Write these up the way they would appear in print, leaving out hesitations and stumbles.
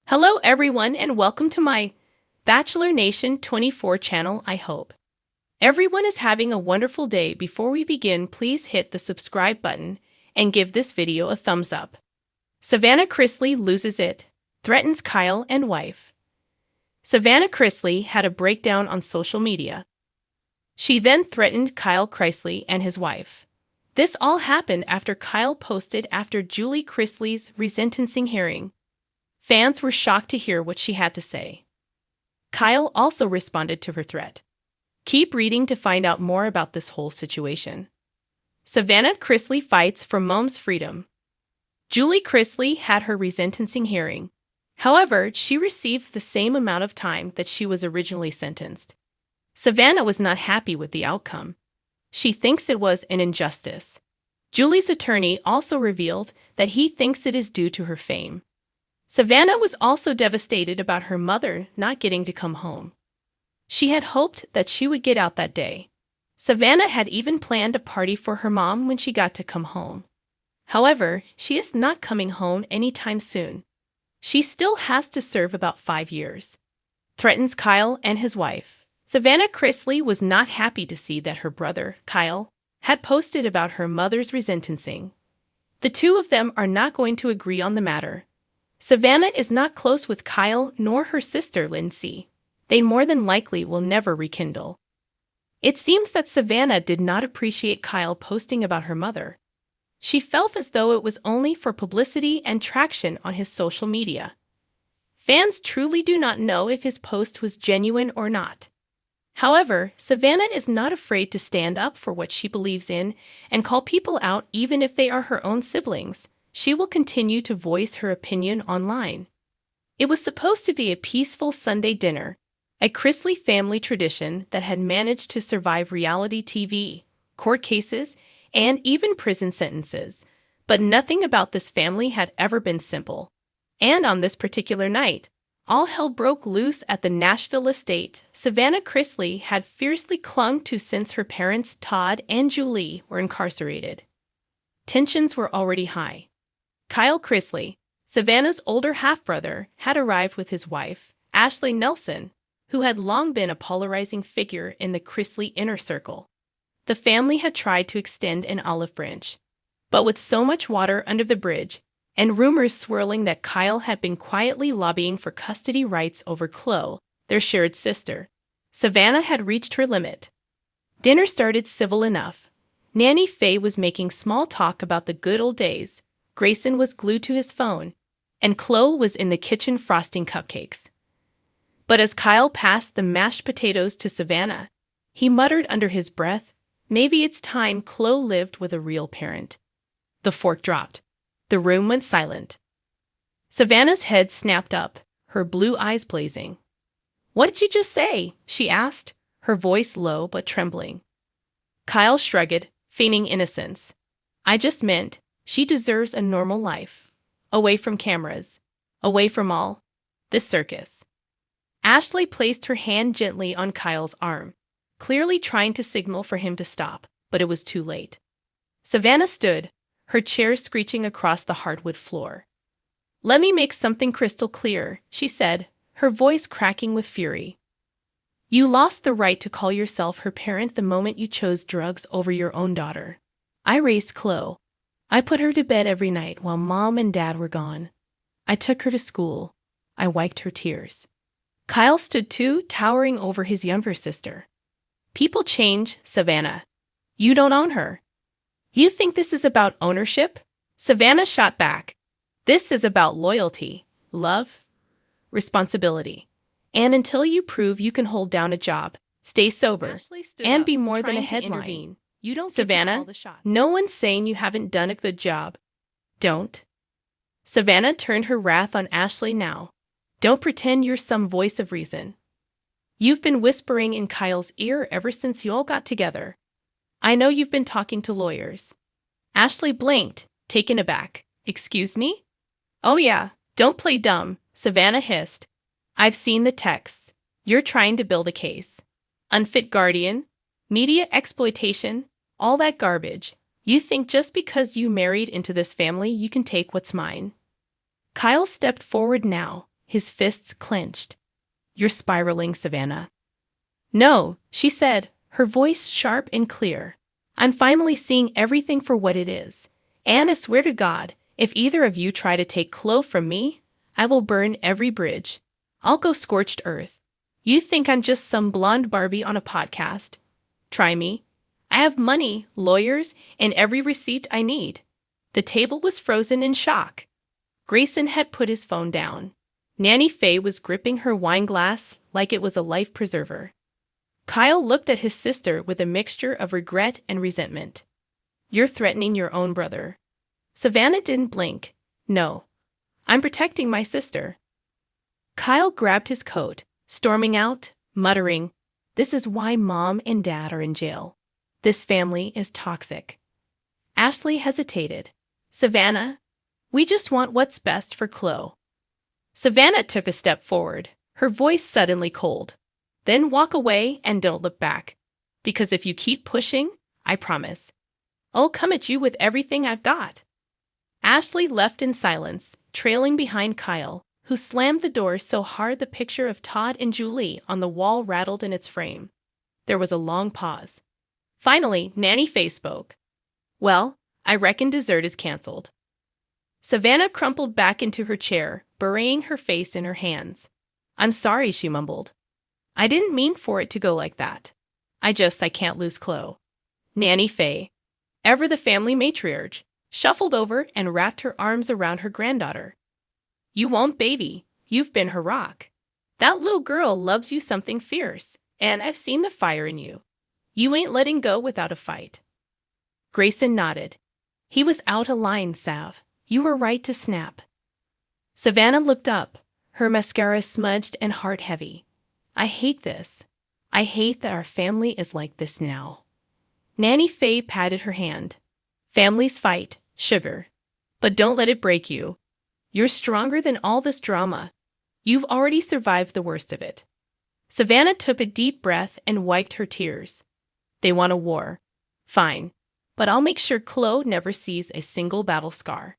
Hello everyone and welcome to my Bachelor Nation 24 channel. I hope everyone is having a wonderful day. Before we begin, please hit the subscribe button and give this video a thumbs up. Savannah Chrisley loses it, threatens Kyle and wife. Savannah Chrisley had a breakdown on social media. She then threatened Kyle Chrisley and his wife. This all happened after Kyle posted after Julie Chrisley's resentencing hearing. Fans were shocked to hear what she had to say. Kyle also responded to her threat. Keep reading to find out more about this whole situation. Savannah Chrisley fights for mom's freedom. Julie Chrisley had her resentencing hearing. However, she received the same amount of time that she was originally sentenced. Savannah was not happy with the outcome. She thinks it was an injustice. Julie's attorney also revealed that he thinks it is due to her fame. Savannah was also devastated about her mother not getting to come home. She had hoped that she would get out that day. Savannah had even planned a party for her mom when she got to come home. However, she is not coming home anytime soon. She still has to serve about 5 years. Threatens Kyle and his wife. Savannah Chrisley was not happy to see that her brother, Kyle, had posted about her mother's resentencing. The two of them are not going to agree on the matter. Savannah is not close with Kyle nor her sister Lindsay. They more than likely will never rekindle. It seems that Savannah did not appreciate Kyle posting about her mother. She felt as though it was only for publicity and traction on his social media. Fans truly do not know if his post was genuine or not. However, Savannah is not afraid to stand up for what she believes in and call people out even if they are her own siblings. She will continue to voice her opinion online. It was supposed to be a peaceful Sunday dinner, a Chrisley family tradition that had managed to survive reality TV, court cases, and even prison sentences. But nothing about this family had ever been simple. And on this particular night, all hell broke loose at the Nashville estate Savannah Chrisley had fiercely clung to since her parents Todd and Julie were incarcerated. Tensions were already high. Kyle Chrisley, Savannah's older half-brother, had arrived with his wife, Ashley Nelson, who had long been a polarizing figure in the Chrisley inner circle. The family had tried to extend an olive branch, but with so much water under the bridge, and rumors swirling that Kyle had been quietly lobbying for custody rights over Chloe, their shared sister, Savannah had reached her limit. Dinner started civil enough. Nanny Faye was making small talk about the good old days. Grayson was glued to his phone, and Chloe was in the kitchen frosting cupcakes. But as Kyle passed the mashed potatoes to Savannah, he muttered under his breath, "Maybe it's time Chloe lived with a real parent." The fork dropped. The room went silent. Savannah's head snapped up, her blue eyes blazing. "What did you just say?" she asked, her voice low but trembling. Kyle shrugged, feigning innocence. "I just meant she deserves a normal life. Away from cameras. Away from all this circus." Ashley placed her hand gently on Kyle's arm, clearly trying to signal for him to stop, but it was too late. Savannah stood, her chair screeching across the hardwood floor. "Let me make something crystal clear," she said, her voice cracking with fury. "You lost the right to call yourself her parent the moment you chose drugs over your own daughter. I raised Chloe. I put her to bed every night while Mom and Dad were gone. I took her to school. I wiped her tears." Kyle stood too, towering over his younger sister. "People change, Savannah. You don't own her." "You think this is about ownership?" Savannah shot back. "This is about loyalty, love, responsibility. And until you prove you can hold down a job, stay sober, and be more than a headline, you don't Savannah, no one's saying you haven't done a good job. Don't." Savannah turned her wrath on Ashley now. "Don't pretend you're some voice of reason. You've been whispering in Kyle's ear ever since you all got together. I know you've been talking to lawyers." Ashley blinked, taken aback. "Excuse me?" "Oh yeah, don't play dumb," Savannah hissed. "I've seen the texts. You're trying to build a case. Unfit guardian, media exploitation, all that garbage. You think just because you married into this family you can take what's mine." Kyle stepped forward now, his fists clenched. "You're spiraling, Savannah." "No," she said, her voice sharp and clear. "I'm finally seeing everything for what it is. And I swear to God, if either of you try to take Chloe from me, I will burn every bridge. I'll go scorched earth. You think I'm just some blonde Barbie on a podcast? Try me. I have money, lawyers, and every receipt I need." The table was frozen in shock. Grayson had put his phone down. Nanny Faye was gripping her wine glass like it was a life preserver. Kyle looked at his sister with a mixture of regret and resentment. "You're threatening your own brother." Savannah didn't blink. "No. I'm protecting my sister." Kyle grabbed his coat, storming out, muttering, "This is why Mom and Dad are in jail. This family is toxic." Ashley hesitated. "Savannah, we just want what's best for Chloe." Savannah took a step forward, her voice suddenly cold. "Then walk away and don't look back. Because if you keep pushing, I promise, I'll come at you with everything I've got." Ashley left in silence, trailing behind Kyle, who slammed the door so hard the picture of Todd and Julie on the wall rattled in its frame. There was a long pause. Finally, Nanny Faye spoke. "Well, I reckon dessert is canceled." Savannah crumpled back into her chair, burying her face in her hands. "I'm sorry," she mumbled. "I didn't mean for it to go like that. I can't lose Chloe." Nanny Faye, ever the family matriarch, shuffled over and wrapped her arms around her granddaughter. "You won't, baby. You've been her rock. That little girl loves you something fierce, and I've seen the fire in you. You ain't letting go without a fight." Grayson nodded. "He was out of line, Sav. You were right to snap." Savannah looked up, her mascara smudged and heart heavy. "I hate this. I hate that our family is like this now." Nanny Faye patted her hand. "Families fight, sugar. But don't let it break you. You're stronger than all this drama. You've already survived the worst of it." Savannah took a deep breath and wiped her tears. "They want a war. Fine. But I'll make sure Chloe never sees a single battle scar."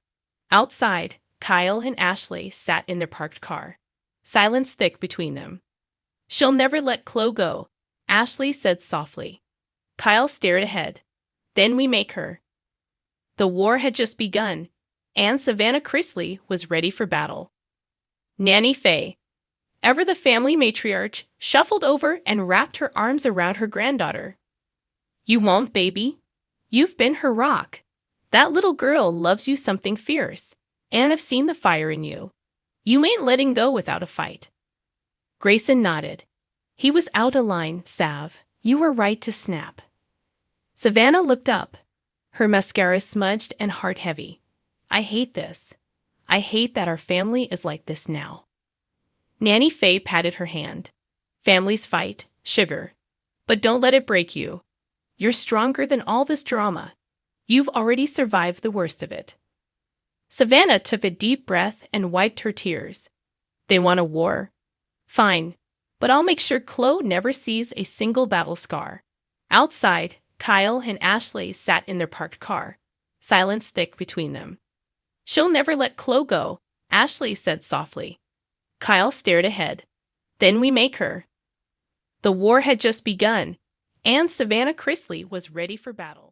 Outside, Kyle and Ashley sat in their parked car, silence thick between them. "She'll never let Chloe go," Ashley said softly. Kyle stared ahead. "Then we make her." The war had just begun, and Savannah Chrisley was ready for battle. Nanny Faye, ever the family matriarch, shuffled over and wrapped her arms around her granddaughter. "You won't, baby. You've been her rock. That little girl loves you something fierce, and I've seen the fire in you. You ain't letting go without a fight." Grayson nodded. "He was out of line, Sav. You were right to snap." Savannah looked up, her mascara smudged and heart heavy. "I hate this. I hate that our family is like this now." Nanny Faye patted her hand. "Families fight, sugar. But don't let it break you. You're stronger than all this drama. You've already survived the worst of it." Savannah took a deep breath and wiped her tears. "They want a war. Fine. But I'll make sure Chloe never sees a single battle scar." Outside, Kyle and Ashley sat in their parked car, silence thick between them. "She'll never let Chloe go," Ashley said softly. Kyle stared ahead. "Then we make her." The war had just begun, and Savannah Chrisley was ready for battle.